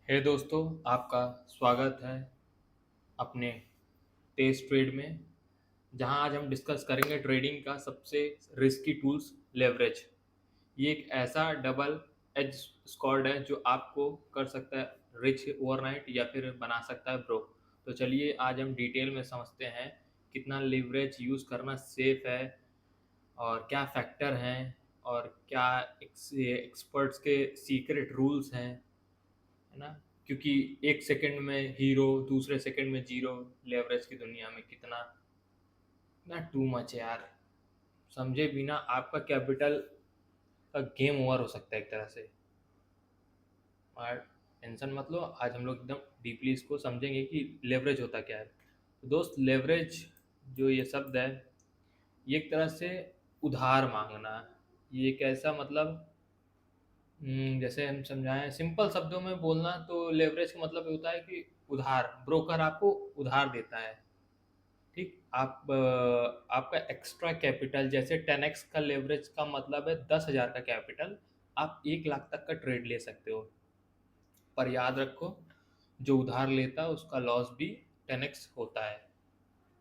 हे दोस्तों, आपका स्वागत है अपने तेज ट्रेड में। जहां आज हम डिस्कस करेंगे ट्रेडिंग का सबसे रिस्की टूल्स लेवरेज। ये एक ऐसा डबल एज स्क्वाड है जो आपको कर सकता है रिच ओवरनाइट या फिर बना सकता है ब्रोक। तो चलिए आज हम डिटेल में समझते हैं कितना लेवरेज यूज़ करना सेफ है और क्या फैक्टर हैं और क्या एक्सपर्ट्स के सीक्रेट रूल्स हैं, है ना। क्योंकि एक सेकंड में हीरो, दूसरे सेकंड में जीरो, लेवरेज की दुनिया में कितना ना टू मच है यार। समझे बिना आपका कैपिटल का गेम ओवर हो सकता है एक तरह से। और टेंशन मत लो, आज हम लोग एकदम डीपली इसको समझेंगे कि लेवरेज होता क्या है। तो दोस्त, लेवरेज जो ये शब्द है, ये एक तरह से उधार मांगना। ये एक ऐसा मतलब, जैसे हम समझाएं सिंपल शब्दों में बोलना तो लेवरेज का मतलब ये होता है कि उधार, ब्रोकर आपको उधार देता है। ठीक, आपका एक्स्ट्रा कैपिटल, जैसे 10x का लेवरेज का मतलब है 10,000 का कैपिटल, आप 1 लाख तक का ट्रेड ले सकते हो। पर याद रखो, जो उधार लेता है उसका लॉस भी 10x होता है।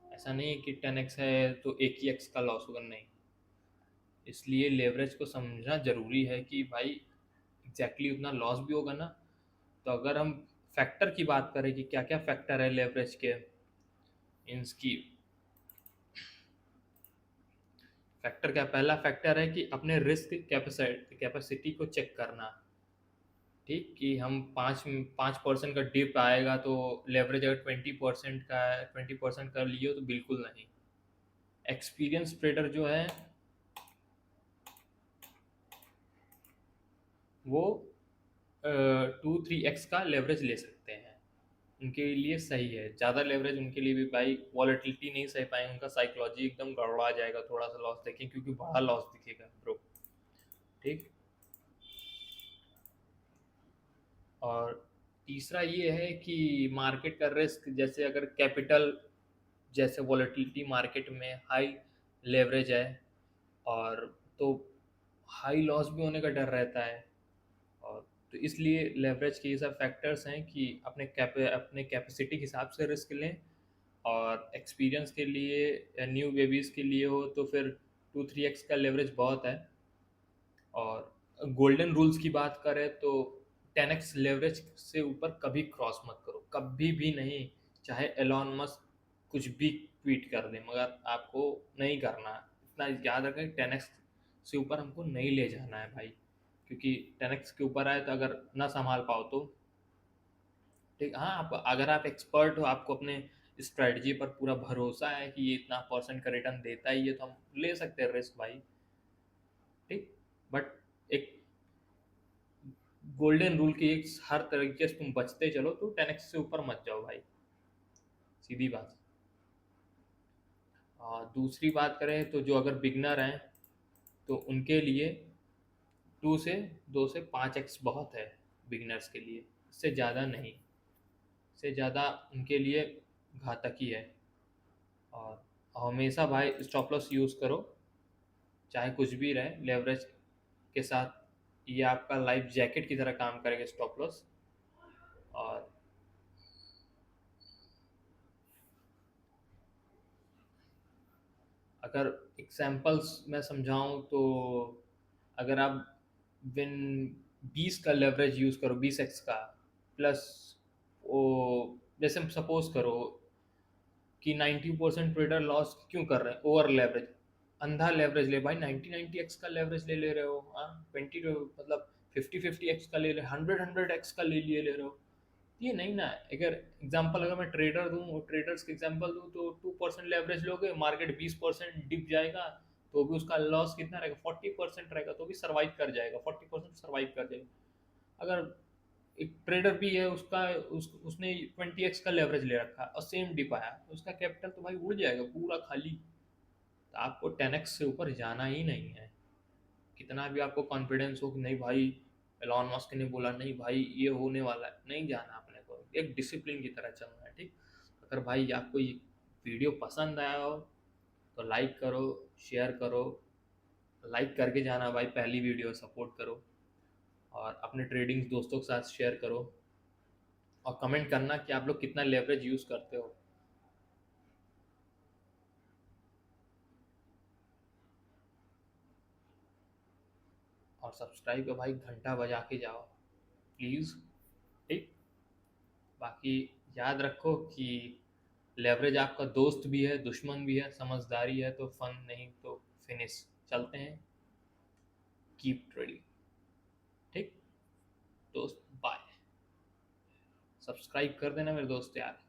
ऐसा नहीं है कि 10x है तो एक ही एक्स का लॉस होगा, नहीं। इसलिए लेवरेज को समझना जरूरी है कि भाई एग्जैक्टली उतना लॉस भी होगा ना। तो अगर हम फैक्टर की बात करें कि क्या क्या फैक्टर है लेवरेज के, इनकी फैक्टर क्या, पहला फैक्टर है कि अपने रिस्क कैपेसिटी को चेक करना। ठीक, कि हम 5% का डिप आएगा तो लेवरेज अगर 20% का लिए हो तो बिल्कुल नहीं। एक्सपीरियंस ट्रेडर जो है वो 2-3x का लेवरेज ले सकते हैं, उनके लिए सही है। ज़्यादा लेवरेज उनके लिए भी भाई वॉलेटिलिटी नहीं सह पाएंगे, उनका साइकोलॉजी एकदम गड़बड़ा जाएगा थोड़ा सा लॉस देखें, क्योंकि बड़ा लॉस दिखेगा ब्रो। ठीक। और तीसरा ये है कि मार्केट का रिस्क, जैसे अगर कैपिटल, जैसे वॉलेटिलिटी मार्केट में हाई लेवरेज है और तो हाई लॉस भी होने का डर रहता है। और तो इसलिए लेवरेज के ये सब फैक्टर्स हैं कि अपने कैपेसिटी के हिसाब से रिस्क लें। और एक्सपीरियंस के लिए या न्यू बेबीज़ के लिए हो तो फिर 2-3x का लेवरेज बहुत है। और गोल्डन रूल्स की बात करें तो 10x लेवरेज से ऊपर कभी क्रॉस मत करो, कभी भी नहीं। चाहे एलॉन मस्क कुछ भी ट्वीट कर दे, मगर आपको नहीं करना। इतना याद रखें, 10x से ऊपर हमको नहीं ले जाना है भाई। क्योंकि 10x के ऊपर आए तो अगर ना संभाल पाओ तो ठीक। हाँ, आप अगर आप एक्सपर्ट हो, आपको अपने स्ट्रेटजी पर पूरा भरोसा है कि ये इतना परसेंट का रिटर्न देता ही है, तो हम ले सकते हैं रिस्क भाई। ठीक। बट एक गोल्डन रूल की एक हर तरीके से तुम बचते चलो तो 10x से ऊपर मत जाओ भाई, सीधी बात। और दूसरी बात करें तो जो अगर बिगनर हैं तो उनके लिए 2 से 5x बहुत है बिगनर्स के लिए, इससे ज़्यादा नहीं। इससे ज़्यादा उनके लिए घातक ही है। और हमेशा भाई स्टॉप लॉस यूज़ करो, चाहे कुछ भी रहे लेवरेज के साथ। ये आपका लाइफ जैकेट की तरह काम करेगा स्टॉप लॉस। और अगर एग्जांपल्स मैं समझाऊं तो अगर आप विन 20 का लेवरेज यूज़ करो, 20x का प्लस वो, जैसे सपोज करो कि 90% ट्रेडर लॉस क्यों कर रहे हैं, ओवर लेवरेज, अंधा लेवरेज ले भाई। 90-90x का लेवरेज ले ले रहे हो, हाँ 20 मतलब 50-50x का ले रहे, 100-100x का ले रहे हो। ये नहीं ना। अगर एग्जांपल, अगर मैं ट्रेडर दूं, ट्रेडर्स के एग्जांपल दूं, तो 2% लेवरेज लोगे, मार्केट 20% डिप जाएगा तो भी उसका लॉस कितना रहेगा, 40% रहेगा, तो भी सर्वाइव कर जाएगा, 40% सर्वाइव कर जाएगा। अगर एक ट्रेडर भी है, उसने 20x का लेवरेज ले रखा है और सेम डिप आया, तो उसका कैपिटल तो भाई उड़ जाएगा पूरा खाली। तो आपको 10x से ऊपर जाना ही नहीं है। कितना भी आपको कॉन्फिडेंस हो कि नहीं भाई एलॉन मस्क ने बोला, नहीं भाई ये होने वाला है, नहीं जाना अपने को, एक डिसिप्लिन की तरह चलना है। ठीक। अगर भाई आपको ये वीडियो पसंद आया हो तो लाइक करो, शेयर करो। लाइक करके जाना भाई, पहली वीडियो सपोर्ट करो। और अपने ट्रेडिंग दोस्तों के साथ शेयर करो। और कमेंट करना कि आप लोग कितना लेवरेज यूज़ करते हो। और सब्सक्राइब का भाई घंटा बजा के जाओ प्लीज़, ठीक। बाकी याद रखो कि लेवरेज आपका दोस्त भी है, दुश्मन भी है, समझदारी है तो फन, नहीं तो फिनिश। चलते हैं, कीप ट्रेडिंग, ठीक दोस्त, बाय। सब्सक्राइब कर देना मेरे दोस्त यार।